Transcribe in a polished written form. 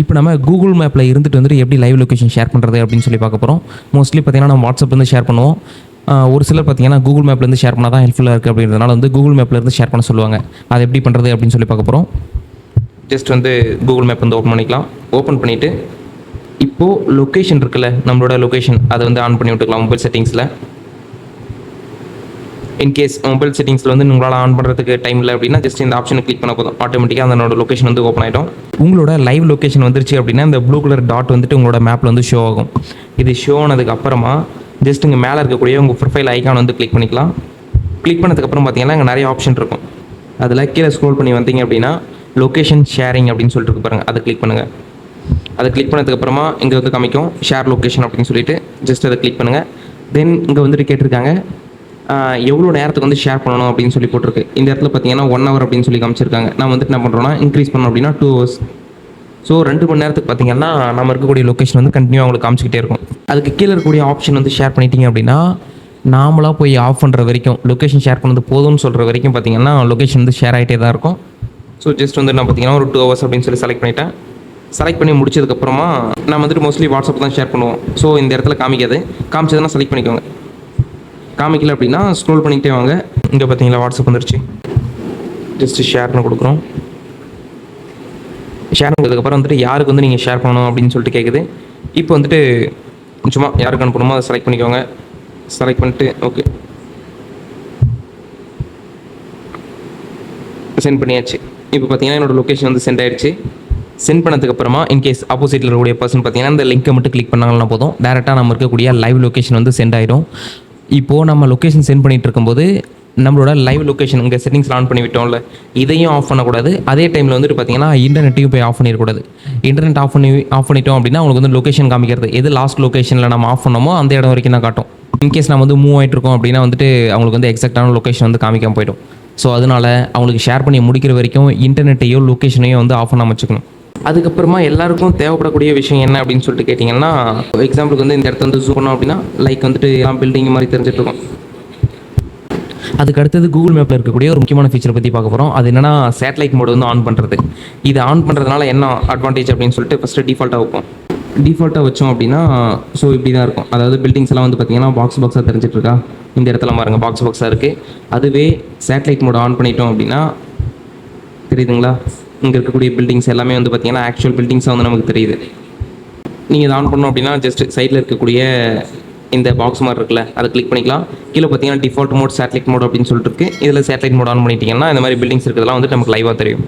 இப்போ நம்ம கூகுள் மேப்பில் இருந்துட்டு வந்துட்டு எப்படி லைவ் லொக்கேஷன் ஷேர் பண்ணுறது அப்படின்னு சொல்லி பார்க்க போகிறோம். மோஸ்ட்லி பார்த்தீங்கன்னா நம்ம வாட்ஸ்அப்லேருந்து ஷேர் பண்ணுவோம். ஒரு சிலர் பார்த்தீங்கன்னா கூகுள் மேப்லேருந்து ஷேர் பண்ணால் தான் ஹெல்ப்ஃபுல்லாக இருக்குது அப்படின்றதுனால வந்து கூகுள் மேப்லேருந்து ஷேர் பண்ண சொல்லுவாங்க. அதை எப்படி பண்ணுறது அப்படின்னு சொல்லி பார்க்க போகிறோம். ஜஸ்ட் வந்து கூகுள் மேப் வந்து ஓப்பன் பண்ணிக்கலாம். ஓப்பன் பண்ணிவிட்டு இப்போது லொக்கேஷன் இருக்குல்ல, நம்மளோட லொக்கேஷன் அதை வந்து ஆன் பண்ணி விட்டுக்கலாம் மொபைல் செட்டிங்ஸில். இன்கேஸ் மொபைல் செட்டிங்ஸில் வந்து உங்களால் ஆன் பண்ணுறதுக்கு டைம் இல்லை அப்படின்னா ஜஸ்ட் இந்த ஆப்ஷனை கிளிக் பண்ண போதும், ஆட்டோமேட்டிக்காக அதனோட லொக்கேஷன் வந்து ஓப்பன் ஆகிடும். உங்களோட லைவ் லொக்கேஷன் வந்துருச்சு அப்படின்னா இந்த ப்ளூ கலர் டாட் வந்துட்டு உங்களோட மேப்பில் வந்து ஷோ ஆகும். இது ஷோ ஆனதுக்கு அப்புறமா ஜஸ்ட் இங்கே மேலே இருக்கக்கூடிய உங்கள் ப்ரொஃபைல் ஐக்கான் வந்து கிளிக் பண்ணிக்கலாம். கிளிக் பண்ணதுக்கப்புறம் பார்த்தீங்கன்னா இங்கே நிறைய ஆப்ஷன் இருக்கும். அதில் கீழே ஸ்க்ரோல் பண்ணி வந்தீங்க அப்படின்னா லொக்கேஷன் ஷேரிங் அப்படின்னு சொல்லிட்டு இருக்கு பாருங்கள், அதை கிளிக் பண்ணுங்கள். அதை கிளிக் பண்ணதுக்கப்புறமா இங்கே வந்து காமிக்கும் ஷேர் லொக்கேஷன் அப்படின்னு சொல்லிட்டு ஜஸ்ட் அதை கிளிக் பண்ணுங்கள். தென் இங்கே வந்துட்டு கேட்டிருக்காங்க எவ்வளோ நேரத்துக்கு வந்து ஷேர் பண்ணணும் அப்படின்னு சொல்லி போட்டிருக்கு. இந்த இடத்துல பார்த்தீங்கன்னா 1 hour அப்படின்னு சொல்லி காமிச்சிருக்காங்க. நான் வந்துட்டு என்ன பண்ணுறோன்னா இன்க்ரீஸ் பண்ணோம் அப்படின்னா 2 hours. ஸோ 2 மணி நேரத்துக்கு பார்த்தீங்கன்னா நம்ம இருக்கக்கூடிய லொக்கேஷன் வந்து கண்டினியூ அவங்களுக்கு காமிச்சிக்கிட்டே இருக்கும். அதுக்கு கீழே இருக்கக்கூடிய ஆப்ஷன் வந்து ஷேர் பண்ணிட்டீங்க அப்படின்னா நாமளாக போய் ஆஃப் பண்ணுற வரைக்கும் லொக்கேஷன் ஷேர் பண்ணது போதும்னு சொல்கிற வரைக்கும் பார்த்தீங்கன்னா லொக்கேஷன் வந்து ஷேர் ஆகிட்டே தான் இருக்கும். ஸோ ஜஸ்ட் வந்து நான் பார்த்தீங்கன்னா ஒரு 2 hours அப்படின்னு சொல்லி செலக்ட் பண்ணிட்டேன். செலக்ட் பண்ணி முடிச்சதுக்கப்புறமா நான் வந்துட்டு மோஸ்ட்லி வாட்ஸ்அப் தான் ஷேர் பண்ணுவோம். ஸோ இந்த இடத்துல காமிக்காது, காமிச்சதுன்னா செலக்ட் பண்ணிக்கோங்க. காமிக்கல அப்படின்னா ஸ்க்ரோல் பண்ணிக்கிட்டே வாங்க. இங்கே பார்த்தீங்களா வாட்ஸ்அப் வந்துருச்சு. ஜஸ்ட்டு ஷேர்னு கொடுக்குறோம். ஷேர் பண்ணதுக்கப்புறம் வந்துட்டு யாருக்கு வந்து நீங்கள் ஷேர் பண்ணணும் அப்படின்னு சொல்லிட்டு கேட்குது. இப்போ வந்துட்டு சும்மா யாருக்கு அனுப்பணுமோ அதை செலக்ட் பண்ணிக்கோங்க. செலக்ட் பண்ணிட்டு ஓகே சென்ட் பண்ணியாச்சு. இப்போ பார்த்தீங்கன்னா என்னோடய லொக்கேஷன் வந்து சென்ட் ஆகிடுச்சு. சென்ட் பண்ணதுக்கப்புறமா இன்கேஸ் ஆப்போசிட்டில் இருக்கக்கூடிய பர்சன் பார்த்தீங்கன்னா இந்த லிங்க்கை மட்டும் கிளிக் பண்ணாங்கன்னா போதும், டேரெக்டாக நம்ம இருக்கக்கூடிய லைவ் லொக்கேஷன் வந்து சென்ட் ஆகிடும். இப்போது நம்ம லொக்கேஷன் சென்ட் பண்ணிகிட்டு இருக்கும்போது நம்மளோட லைவ் லொக்கேஷன் இங்கே செட்டிங்ஸில் ஆன் பண்ணி விட்டோம்ல, இதையும் ஆஃப் பண்ணக்கூடாது. அதே டைமில் வந்துட்டு பார்த்தீங்கன்னா இன்டர்நெட்டையும் போய் ஆஃப் பண்ணிடக்கூடாது. இன்டர்நெட் ஆஃப் பண்ணிட்டோம் அப்படின்னா அவங்களுக்கு வந்து லொக்கேஷன் காமிக்கிறது எது லாஸ்ட் லொக்கேஷனில் நம்ம ஆஃப் பண்ணோமோ அந்த இடம் வரைக்கும் தான் காட்டும். இன்கேஸ் நம்ம வந்து மூவ் ஆகிட்டு இருக்கோம் அப்படின்னா வந்துட்டு அவங்களுக்கு வந்து எக்ஸாக்டான லொக்கேஷன் வந்து காமிக்காமல் போய்டும். ஸோ அதனால் அவங்களுக்கு ஷேர் பண்ணி முடிக்கிற வரைக்கும் இன்டர்நெட்டையோ லொக்கேஷனையோ வந்து ஆஃப் பண்ணாமல் வச்சுக்கணும். அதுக்கப்புறமா எல்லாருக்கும் தேவைப்படக்கூடிய விஷயம் என்ன அப்படின்னு சொல்லிட்டு கேட்டிங்கன்னா, எக்ஸாம்பிளுக்கு வந்து இந்த இடத்த வந்து ஜூம் பண்ணோம் அப்படின்னா லைக் வந்துட்டு எல்லாம் பில்டிங் மாதிரி தெரிஞ்சுட்டு இருக்கும். அதுக்கு அடுத்தது கூகுள் மேப்பில் இருக்கக்கூடிய ஒரு முக்கியமான ஃபீச்சரை பற்றி பார்க்க போகிறோம். அது என்னென்னா சேட்டலைட் மோடு வந்து ஆன் பண்ணுறது. இது ஆன் பண்ணுறதுனால என்ன அட்வான்டேஜ் அப்படின்னு சொல்லிட்டு ஃபஸ்ட்டு டிஃபால்ட்டாக வைப்போம். டிஃபால்ட்டாக வச்சோம் அப்படின்னா ஸோ இப்படி தான் இருக்கும். அதாவது பில்டிங்ஸ் எல்லாம் வந்து பார்த்தீங்கன்னா பாக்ஸாக தெரிஞ்சிட்டு இருக்கா, இந்த இடத்துல பாருங்க பாக்ஸாக இருக்குது. அதுவே சேட்டலைட் மோடு ஆன் பண்ணிட்டோம் அப்படின்னா தெரியுதுங்களா, இங்கே இருக்கக்கூடிய பில்டிங்ஸ் எல்லாமே வந்து பார்த்தீங்கன்னா ஆக்சுவல் பில்டிங்ஸாக வந்து நமக்கு தெரியுது. நீங்கள் இதை ஆன் பண்ணோம் அப்படின்னா ஜஸ்ட் சைடில் இருக்கக்கூடிய இந்த பாக்ஸ் மாதிரி இருக்குல்ல, அதை கிளிக் பண்ணிக்கலாம். கீழே பார்த்தீங்கன்னா டிஃபால்ட் மோட் சேட்டலைட் மோட் அப்படின்னு சொல்லிட்டு இருக்கு. இதில் சேட்டலைட் மோட் ஆன் பண்ணிட்டீங்கன்னா இந்த மாதிரி பில்டிங்ஸ் இருக்கிறதெல்லாம் வந்து நமக்கு லைவாக தெரியும்.